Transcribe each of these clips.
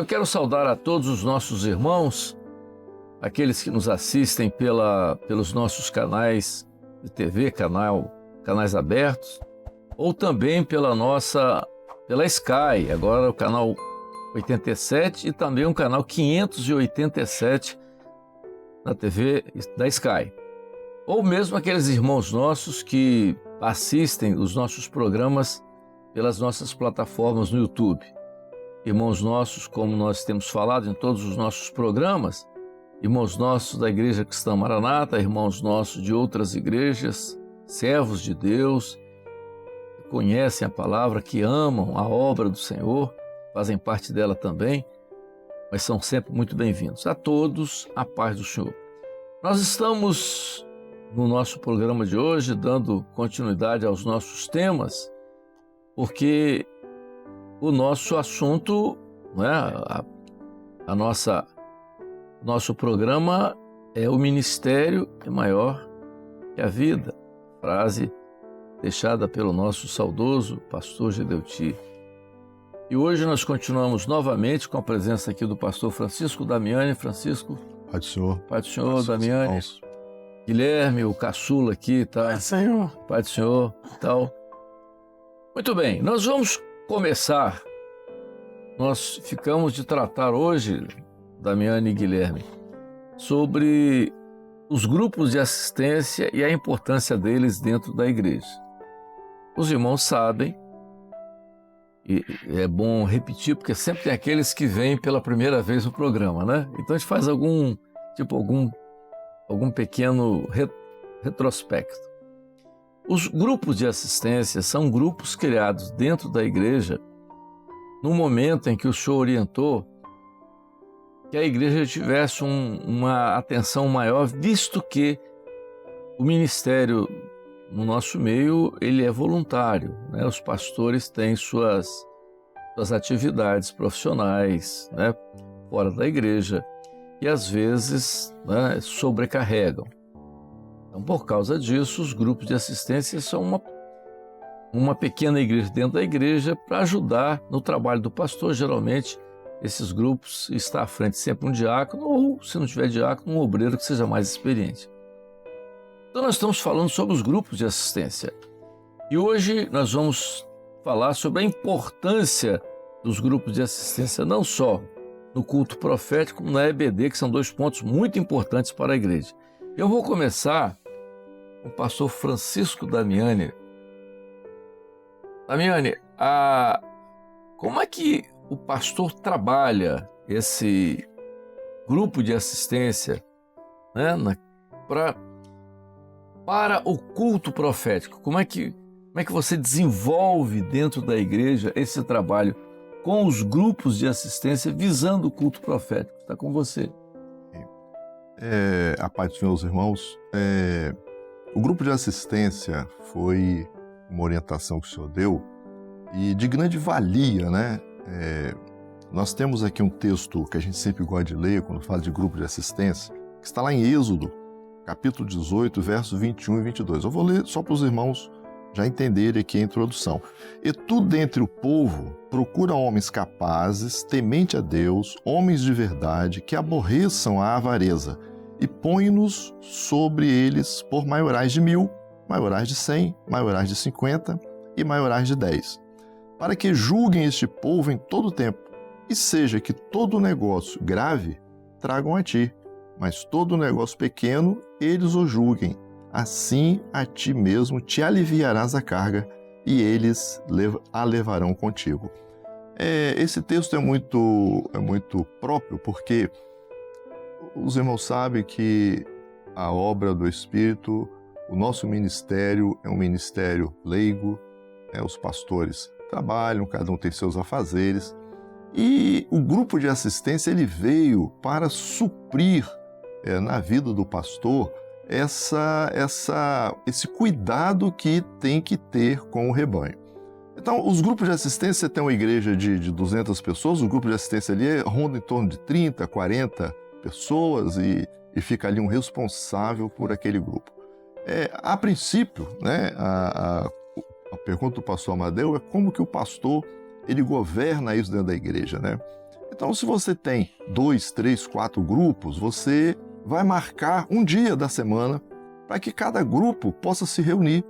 Eu quero saudar a todos os nossos irmãos, aqueles que nos assistem pelos nossos canais de TV, canais abertos, ou também pela Sky, agora o canal 87 e também o canal 587 na TV da Sky. Ou mesmo aqueles irmãos nossos que assistem os nossos programas pelas nossas plataformas no YouTube. Irmãos nossos, como nós temos falado em todos os nossos programas, irmãos nossos da Igreja Cristã Maranata, irmãos nossos de outras igrejas, servos de Deus, que conhecem a palavra, que amam a obra do Senhor, fazem parte dela também, mas são sempre muito bem-vindos. A todos, a paz do Senhor. Nós estamos no nosso programa de hoje dando continuidade aos nossos temas, porque o nosso assunto, nosso programa é o ministério é maior que a vida. Frase deixada pelo nosso saudoso pastor Gedeuti. E hoje nós continuamos novamente com a presença aqui do pastor Francisco Damiani. Francisco. Pai do Senhor. Pai do Senhor, Damiani. Guilherme, o caçula aqui, tá? Pai do Senhor. Pai do Senhor e tal. Muito bem, nós vamos começar. Nós ficamos de tratar hoje, Damiani e Guilherme, sobre os grupos de assistência e a importância deles dentro da igreja. Os irmãos sabem, e é bom repetir, porque sempre tem aqueles que vêm pela primeira vez no programa, né? Então a gente faz algum pequeno retrospecto. Os grupos de assistência são grupos criados dentro da igreja no momento em que o Senhor orientou que a igreja tivesse uma atenção maior, visto que o ministério no nosso meio ele é voluntário, né? Os pastores têm suas atividades profissionais, né, fora da igreja e às vezes, né, sobrecarregam. Então, por causa disso, os grupos de assistência são uma pequena igreja dentro da igreja para ajudar no trabalho do pastor. Geralmente, esses grupos está à frente sempre um diácono ou, se não tiver diácono, um obreiro que seja mais experiente. Então, nós estamos falando sobre os grupos de assistência. E hoje nós vamos falar sobre a importância dos grupos de assistência, não só no culto profético, como na EBD, que são dois pontos muito importantes para a igreja. Eu vou começar com o pastor Francisco Damiani. Damiani, como é que o pastor trabalha esse grupo de assistência, né, para o culto profético? Como é que você desenvolve dentro da igreja esse trabalho com os grupos de assistência visando o culto profético? Está com você. A paz do Senhor, os irmãos. O grupo de assistência foi uma orientação que o Senhor deu e de grande valia, né? Nós temos aqui um texto que a gente sempre gosta de ler quando fala de grupo de assistência, que está lá em Êxodo, capítulo 18, versos 21 e 22. Eu vou ler só para os irmãos já entenderem aqui a introdução. E tu dentre o povo procura homens capazes, temente a Deus, homens de verdade, que aborreçam a avareza, e põe-nos sobre eles por maiorais de 1000, maiorais de 100, maiorais de 50 e maiorais de 10, para que julguem este povo em todo tempo, e seja que todo negócio grave tragam a ti, mas todo negócio pequeno eles o julguem. Assim a ti mesmo te aliviarás a carga, e eles a levarão contigo. Esse texto é muito próprio, porque os irmãos sabem que a obra do Espírito, o nosso ministério é um ministério leigo, os pastores trabalham, cada um tem seus afazeres, e o grupo de assistência ele veio para suprir na vida do pastor esse cuidado que tem que ter com o rebanho. Então, os grupos de assistência tem uma igreja de 200 pessoas, o grupo de assistência ali ronda em torno de 30, 40 pessoas e fica ali um responsável por aquele grupo. A princípio, né, a pergunta do pastor Amadeu é como que o pastor ele governa isso dentro da igreja, né? Então, se você tem 2, 3, 4 grupos, você vai marcar um dia da semana para que cada grupo possa se reunir.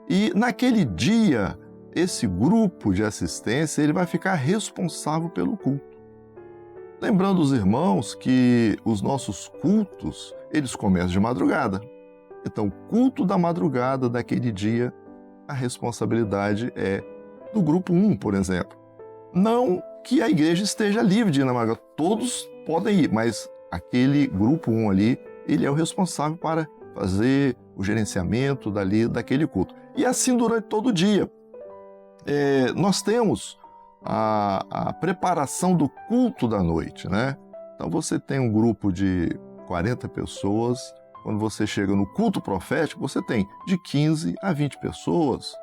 E naquele dia, esse grupo de assistência ele vai ficar responsável pelo culto. Lembrando os irmãos que os nossos cultos, eles começam de madrugada. Então, o culto da madrugada daquele dia, a responsabilidade é do grupo 1, por exemplo. Não que a igreja esteja livre de ir na madrugada, todos podem ir, mas aquele grupo 1 ali, ele é o responsável para fazer o gerenciamento daquele culto. E assim durante todo o dia. Nós temos a preparação do culto da noite, né? Então você tem um grupo de 40 pessoas, quando você chega no culto profético, você tem de 15 a 20 pessoas,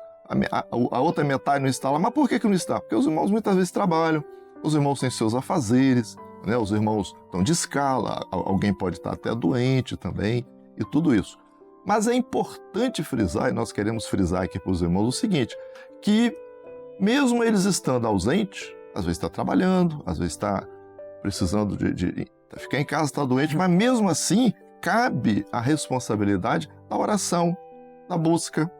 a outra metade não está lá. Mas por que não está? Porque os irmãos muitas vezes trabalham, os irmãos têm seus afazeres, né? Os irmãos estão de escala, alguém pode estar até doente também, e tudo isso. Mas é importante frisar, e nós queremos frisar aqui para os irmãos o seguinte, que mesmo eles estando ausentes, às vezes está trabalhando, às vezes está precisando de ficar em casa, está doente, mas mesmo assim cabe a responsabilidade da oração, da busca,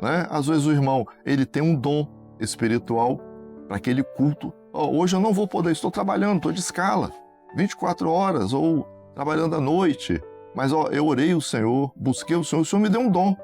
né? Às vezes o irmão ele tem um dom espiritual para aquele culto. Hoje eu não vou poder, estou trabalhando, estou de escala, 24 horas ou trabalhando à noite, mas eu orei o Senhor, busquei o Senhor me deu um dom.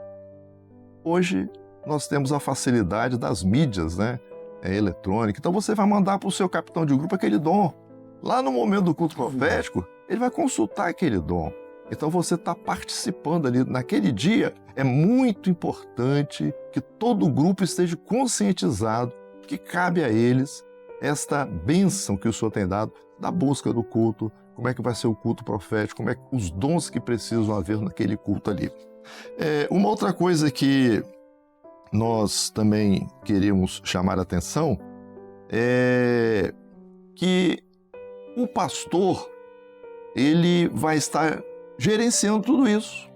Hoje nós temos a facilidade das mídias, né? Eletrônica. Então você vai mandar para o seu capitão de grupo aquele dom. Lá no momento do culto profético, ele vai consultar aquele dom. Então você está participando ali. Naquele dia, é muito importante que todo o grupo esteja conscientizado que cabe a eles esta bênção que o Senhor tem dado da busca do culto, como é que vai ser o culto profético, como é que os dons que precisam haver naquele culto ali. Uma outra coisa que nós também queríamos chamar a atenção é que o pastor ele vai estar gerenciando tudo isso.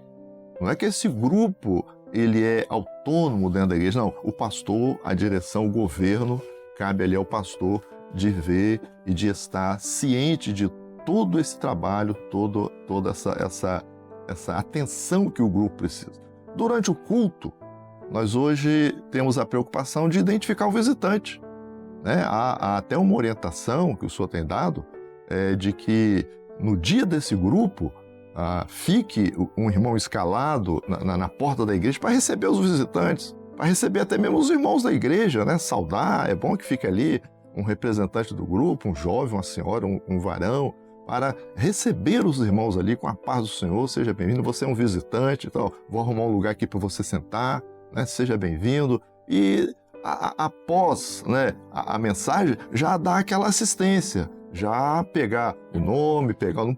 Não é que esse grupo ele é autônomo dentro da igreja, não. O pastor, a direção, o governo, cabe ali ao pastor de ver e de estar ciente de todo esse trabalho, toda essa atenção que o grupo precisa. Durante o culto, nós hoje temos a preocupação de identificar o visitante, né? Há até uma orientação que o Senhor tem dado de que no dia desse grupo fique um irmão escalado na porta da igreja para receber os visitantes, para receber até mesmo os irmãos da igreja, né? Saudar, é bom que fique ali um representante do grupo, um jovem, uma senhora, um varão, para receber os irmãos ali com a paz do Senhor. Seja bem-vindo, você é um visitante, então vou arrumar um lugar aqui para você sentar, né? Seja bem-vindo. E após, né, a mensagem, já dá aquela assistência, já pegar o nome,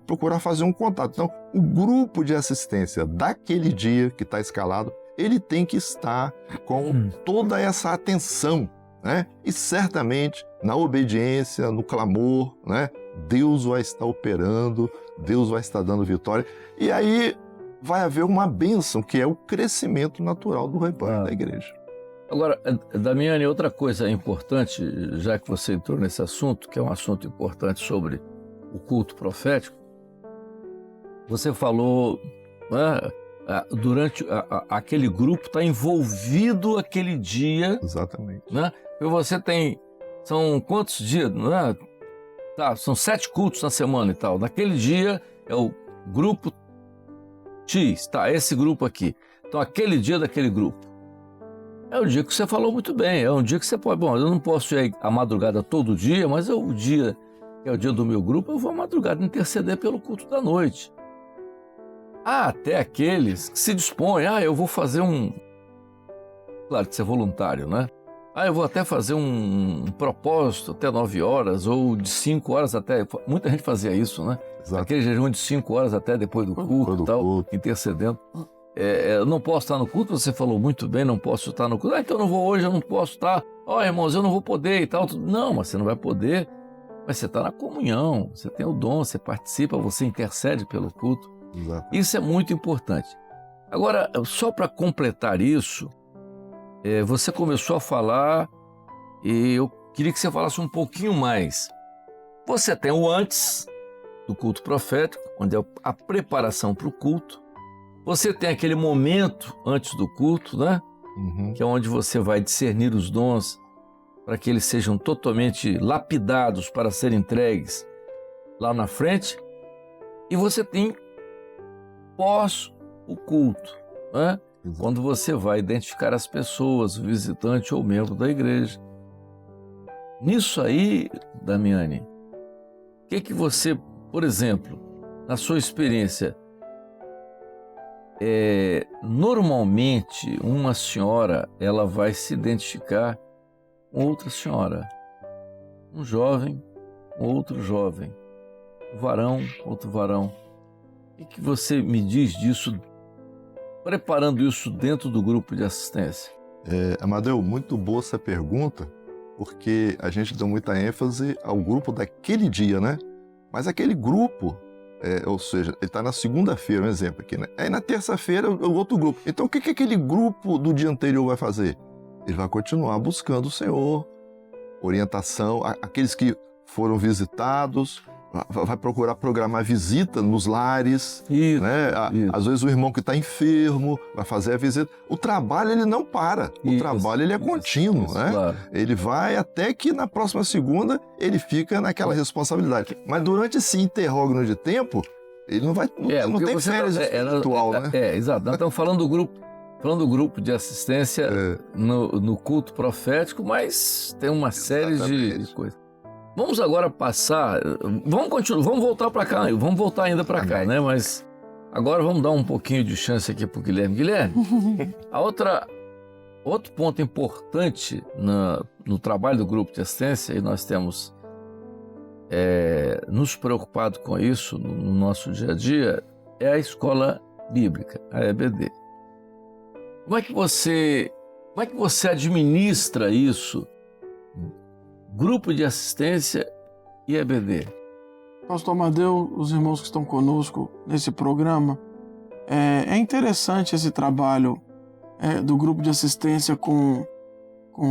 procurar fazer um contato. Então, o grupo de assistência daquele dia que está escalado, ele tem que estar com toda essa atenção, né? E certamente, na obediência, no clamor, né? Deus vai estar operando, Deus vai estar dando vitória. E aí vai haver uma bênção, que é o crescimento natural do rebanho da igreja. Agora, Damiani, outra coisa importante, já que você entrou nesse assunto, que é um assunto importante sobre o culto profético, você falou, né, durante aquele grupo está envolvido aquele dia. Exatamente. Né? E você tem, são quantos dias? Né? São 7 cultos na semana e tal. Naquele dia é o grupo X, esse grupo aqui. Então, aquele dia daquele grupo. É o dia que você falou muito bem, é um dia que você pode... Bom, eu não posso ir à madrugada todo dia, mas o dia que é o dia do meu grupo, eu vou à madrugada interceder pelo culto da noite. Há até aqueles que se dispõem, eu vou fazer Claro que isso é voluntário, né? Eu vou até fazer um propósito até 9 horas, ou de 5 horas até... Muita gente fazia isso, né? Exato. Aquele jejum de 5 horas até depois do culto e tal, intercedendo. Eu não posso estar no culto, você falou muito bem, não posso estar no culto. Então eu não vou hoje, eu não posso estar. Irmãos, eu não vou poder e tal. Não, mas você não vai poder. Mas você está na comunhão, você tem o dom, você participa, você intercede pelo culto. Exato. Isso é muito importante. Agora, só para completar isso, você começou a falar e eu queria que você falasse um pouquinho mais Você tem o antes do culto profético, onde é a preparação para o culto. Você tem aquele momento antes do culto, né? Que é onde você vai discernir os dons para que eles sejam totalmente lapidados para serem entregues lá na frente. E você tem pós o culto, né? Quando você vai identificar as pessoas, o visitante ou membro da igreja. Nisso aí, Damiani, o que você, por exemplo, na sua experiência, normalmente uma senhora ela vai se identificar com outra senhora, um jovem com outro jovem, um varão com outro varão. O que você me diz disso, preparando isso dentro do grupo de assistência? Amadeu, muito boa essa pergunta, porque a gente dá muita ênfase ao grupo daquele dia, né? Mas aquele grupo, ou seja, ele está na segunda-feira, um exemplo aqui, né? Aí na terça-feira o outro grupo. Então o que aquele grupo do dia anterior vai fazer? Ele vai continuar buscando o Senhor, orientação, aqueles que foram visitados, vai procurar programar visita nos lares, Isso, né? isso. Às vezes o irmão que está enfermo vai fazer a visita. O trabalho ele não para, o trabalho ele é contínuo, né? Claro. Ele vai até que na próxima segunda ele fica naquela responsabilidade. Mas durante esse interrógano de tempo, ele não vai, não tem férias espiritual, né? Exato. Nós estamos falando do grupo de assistência no culto profético, mas tem uma série de coisas. Vamos agora passar, vamos voltar para cá, vamos voltar ainda para cá, né? Mas agora vamos dar um pouquinho de chance aqui para o Guilherme. Guilherme, outro ponto importante no trabalho do grupo de assistência, e nós temos nos preocupado com isso no nosso dia a dia, é a escola bíblica, a EBD. Como é que você administra isso? Grupo de assistência e EBD. Pastor Amadeu, os irmãos que estão conosco nesse programa, é interessante esse trabalho do grupo de assistência com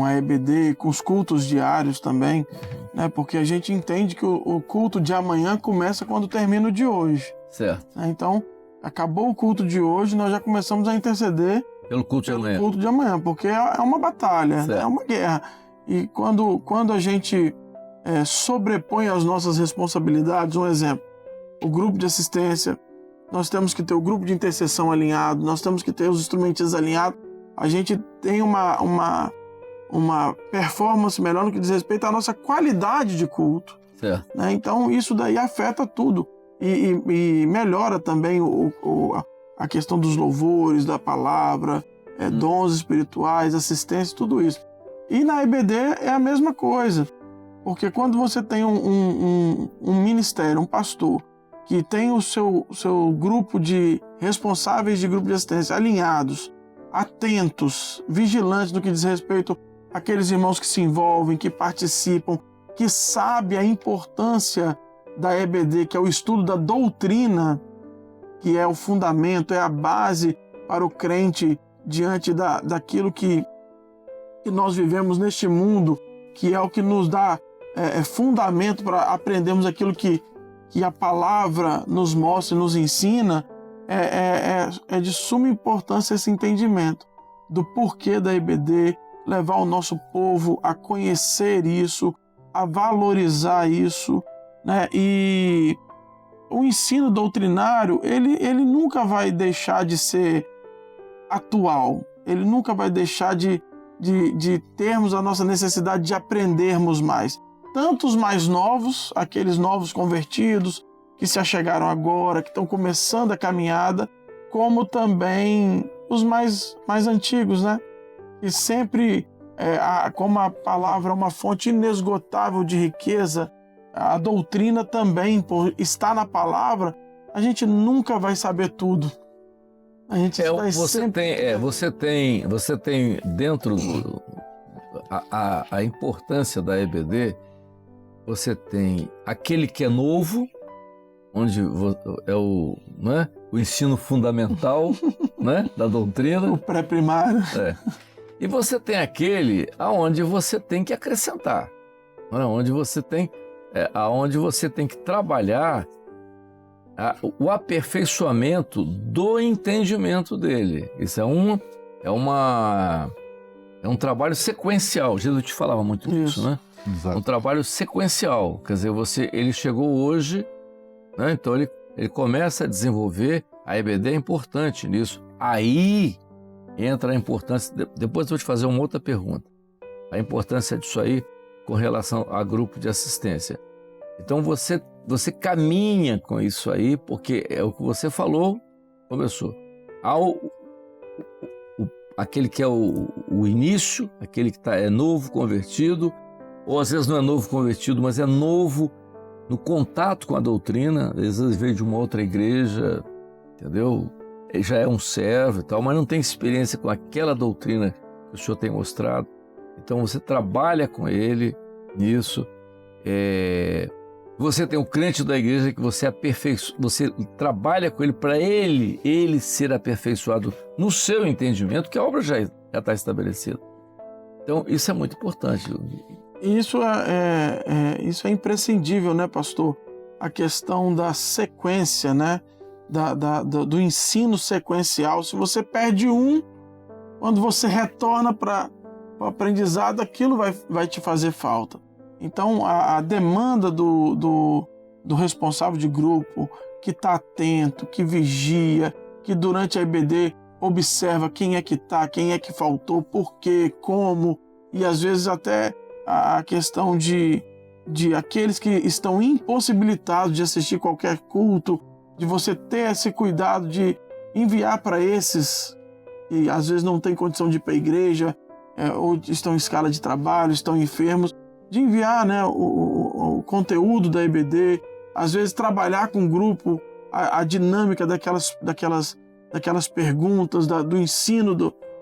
a EBD, com os cultos diários também, né? Porque a gente entende que o culto de amanhã começa quando termina o de hoje. Certo. Então, acabou o culto de hoje, nós já começamos a interceder pelo culto de amanhã, porque é uma batalha, né? É uma guerra. E quando a gente sobrepõe as nossas responsabilidades, um exemplo, o grupo de assistência, nós temos que ter o grupo de intercessão alinhado, nós temos que ter os instrumentistas alinhados, a gente tem uma performance melhor no que diz respeito à nossa qualidade de culto. Certo. Né? Então isso daí afeta tudo e melhora também a questão dos louvores, da palavra, dons espirituais, assistência, tudo isso. E na EBD é a mesma coisa, porque quando você tem um ministério, um pastor, que tem o seu grupo de responsáveis de grupo de assistência alinhados, atentos, vigilantes no que diz respeito àqueles irmãos que se envolvem, que participam, que sabem a importância da EBD, que é o estudo da doutrina, que é o fundamento, é a base para o crente diante daquilo que nós vivemos neste mundo, que é o que nos dá fundamento para aprendermos aquilo que a palavra nos mostra e nos ensina, é de suma importância esse entendimento do porquê da EBD, levar o nosso povo a conhecer isso, a valorizar isso, né? E o ensino doutrinário, ele nunca vai deixar de ser atual, ele nunca vai deixar de termos a nossa necessidade de aprendermos mais. Tanto os mais novos, aqueles novos convertidos, que se achegaram agora, que estão começando a caminhada, como também os mais antigos, né? E sempre, como a palavra é uma fonte inesgotável de riqueza, a doutrina também, por estar na palavra, a gente nunca vai saber tudo. A gente vai você tem dentro a importância da EBD, você tem aquele que é novo, onde é o ensino fundamental, né, da doutrina. O pré-primário. E você tem aquele aonde você tem que acrescentar, onde você tem aonde você tem que trabalhar o aperfeiçoamento do entendimento dele. Isso é um trabalho sequencial. Jesus te falava muito disso, né? Exato. Um trabalho sequencial. Quer dizer, ele chegou hoje, né? Então ele começa a desenvolver. A EBD é importante nisso. Aí entra a importância. Depois eu vou te fazer uma outra pergunta. A importância disso aí com relação a grupo de assistência. Então você caminha com isso aí, porque é o que você falou, começou. Aquele que é o início, aquele que é novo convertido, ou às vezes não é novo convertido, mas é novo no contato com a doutrina, às vezes veio de uma outra igreja, entendeu? Ele já é um servo e tal, mas não tem experiência com aquela doutrina que o senhor tem mostrado. Então você trabalha com ele nisso. Você tem o crente da igreja que você trabalha com ele para ele ser aperfeiçoado no seu entendimento, que a obra já está estabelecida. Então isso é muito importante. Isso é imprescindível, né, pastor? A questão da sequência, né? Do ensino sequencial. Se você perde quando você retorna para o aprendizado, aquilo vai te fazer falta. Então, a demanda do responsável de grupo, que está atento, que vigia, que durante a EBD observa quem é que está, quem é que faltou, por quê, como, e às vezes até a questão de aqueles que estão impossibilitados de assistir qualquer culto, de você ter esse cuidado de enviar para esses que às vezes não têm condição de ir para a igreja, ou estão em escala de trabalho, estão enfermos, de enviar, né, o conteúdo da EBD, às vezes trabalhar com o grupo, a dinâmica daquelas perguntas, do ensino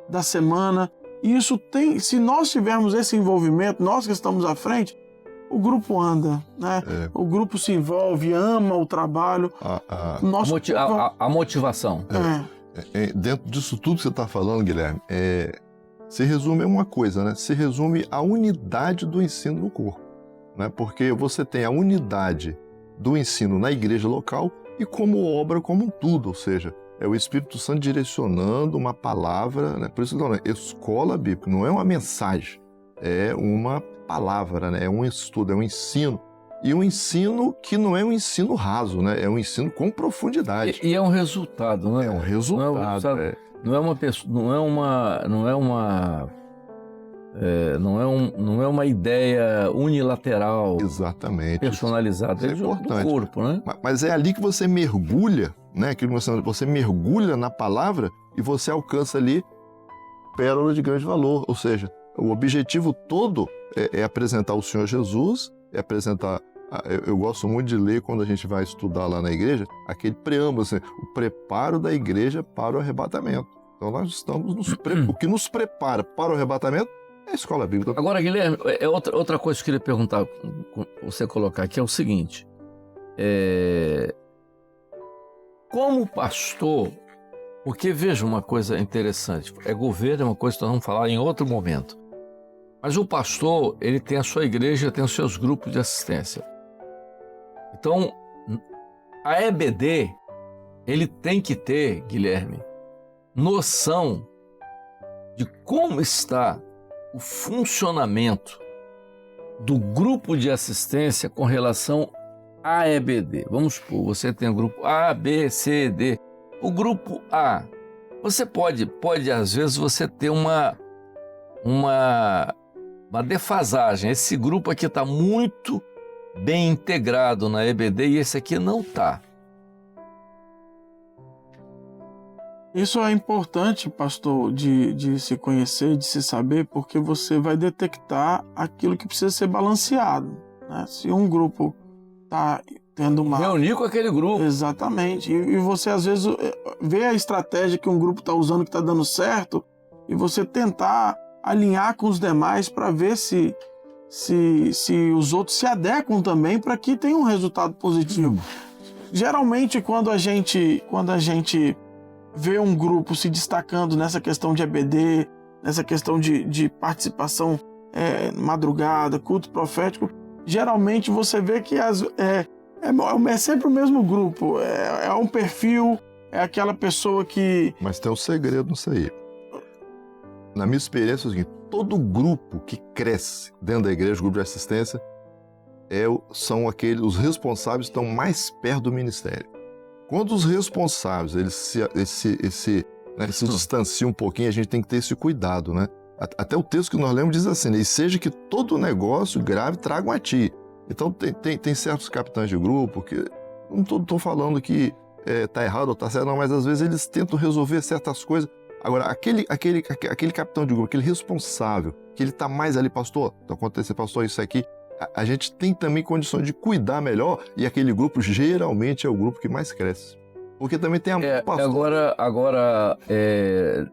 da semana. E isso se nós tivermos esse envolvimento, nós que estamos à frente, o grupo anda, né? O grupo se envolve, ama o trabalho. A motivação. Dentro disso tudo que você está falando, Guilherme, se resume a uma coisa, né? Se resume à unidade do ensino no corpo, né? Porque você tem a unidade do ensino na igreja local e como obra como um todo, ou seja, é o Espírito Santo direcionando uma palavra, né? Por isso que eu falo, escola bíblica não é uma mensagem, é uma palavra, né? É um estudo, é um ensino. E um ensino que não é um ensino raso, né? É um ensino com profundidade. E é um resultado, não é? É um resultado. Não é uma ideia unilateral. Exatamente. Personalizada. Isso é importante. Do corpo, né? Mas é ali que você mergulha, né? Você mergulha na palavra e você alcança ali pérola de grande valor. Ou seja, o objetivo todo é apresentar o Senhor Jesus, é apresentar. Eu gosto muito de ler quando a gente vai estudar lá na igreja, aquele preâmbulo, assim, o preparo da igreja para o arrebatamento. Então nós estamos o que nos prepara para o arrebatamento é a escola bíblica. Agora, Guilherme, outra coisa que eu queria perguntar, você colocar aqui é o seguinte: como pastor, porque veja uma coisa interessante, governo é uma coisa que nós vamos falar em outro momento, mas o pastor, ele tem a sua igreja, tem os seus grupos de assistência. Então, a EBD, ele tem que ter, Guilherme, noção de como está o funcionamento do grupo de assistência com relação à EBD. Vamos supor, você tem o grupo A, B, C, D. O grupo A, você pode às vezes, você ter uma defasagem. Esse grupo aqui está muito bem integrado na EBD e esse aqui não está. Isso é importante, pastor, de se conhecer, de se saber, porque você vai detectar aquilo que precisa ser balanceado, né? Se um grupo está tendo uma... Reunir com aquele grupo. Exatamente. E você, às vezes, vê a estratégia que um grupo está usando que está dando certo e você tentar alinhar com os demais para ver se os outros se adequam também para que tenha um resultado positivo. Geralmente, quando a gente vê um grupo se destacando nessa questão de EBD, nessa questão de participação madrugada, culto profético, geralmente você vê que é sempre o mesmo grupo, é um perfil, é aquela pessoa que... Mas tem um segredo nisso aí. Na minha experiência é o seguinte, todo grupo que cresce dentro da igreja, grupo de assistência, são os responsáveis que estão mais perto do ministério. Quando os responsáveis eles se distanciam um pouquinho, a gente tem que ter esse cuidado, né? Até o texto que nós lemos diz assim, né? E seja que todo negócio grave tragam a ti. Então tem certos capitães de grupo que, não estou falando que está errado ou está certo, não, mas às vezes eles tentam resolver certas coisas. Agora, aquele capitão de grupo, aquele responsável, que ele está mais ali, pastor, está acontecendo, pastor, isso aqui, a gente tem também condições de cuidar melhor, e aquele grupo geralmente é o grupo que mais cresce. Porque também tem a pastor. Agora,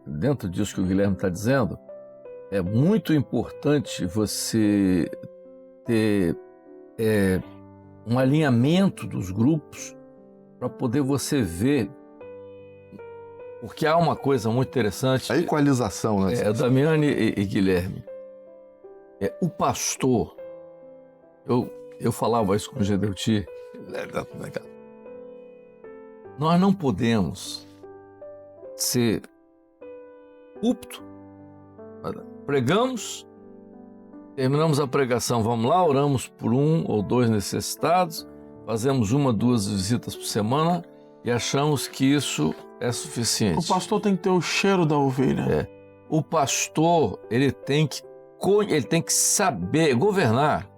dentro disso que o Guilherme está dizendo, é muito importante você ter um alinhamento dos grupos para poder você ver, porque há uma coisa muito interessante. A equalização, né? Damiane e Guilherme. O pastor, eu falava isso com o Gedeuti, nós não podemos ser púlpito, pregamos, terminamos a pregação, vamos lá, oramos por 1 ou 2 necessitados, fazemos 1 ou 2 visitas por semana e achamos que isso é suficiente. O pastor tem que ter o cheiro da ovelha. O pastor, ele tem que saber governar,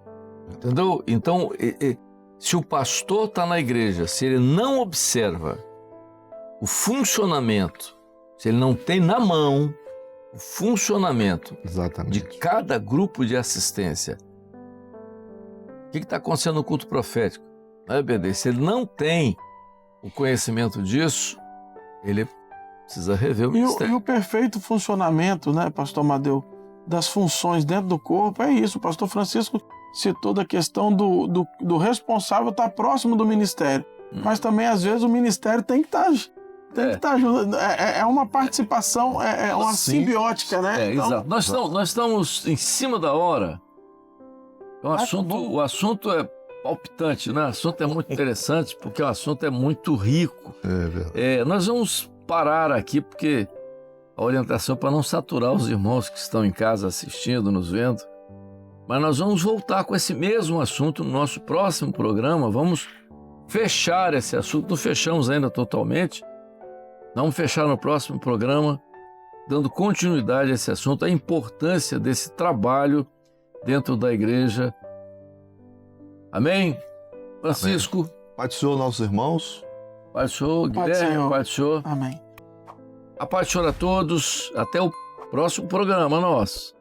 entendeu? Então, se o pastor está na igreja, se ele não observa o funcionamento, se ele não tem na mão o funcionamento Exatamente. de cada grupo de assistência, o que está acontecendo no culto profético? Não é, BD? Se ele não tem o conhecimento disso, ele precisa rever o ministério. E o perfeito funcionamento, né, pastor Amadeu, das funções dentro do corpo é isso. O pastor Francisco citou da questão do responsável estar próximo do ministério. Mas também, às vezes, o ministério tem que estar junto. É uma participação, uma simbiótica, né? Então, exato. Nós estamos em cima da hora. O assunto é palpitante, né? O assunto é muito interessante, porque o assunto é muito rico. É verdade. Nós vamos parar aqui, porque a orientação é para não saturar os irmãos que estão em casa assistindo, nos vendo. Mas nós vamos voltar com esse mesmo assunto no nosso próximo programa. Vamos fechar esse assunto. Não fechamos ainda totalmente. Vamos fechar no próximo programa, dando continuidade a esse assunto, a importância desse trabalho dentro da igreja. Amém? Francisco. Amém. Pai do Senhor, nossos irmãos. Pai do Senhor, Guilherme, Pai do Senhor. Amém. A paz do Senhor a todos. Até o próximo programa nosso.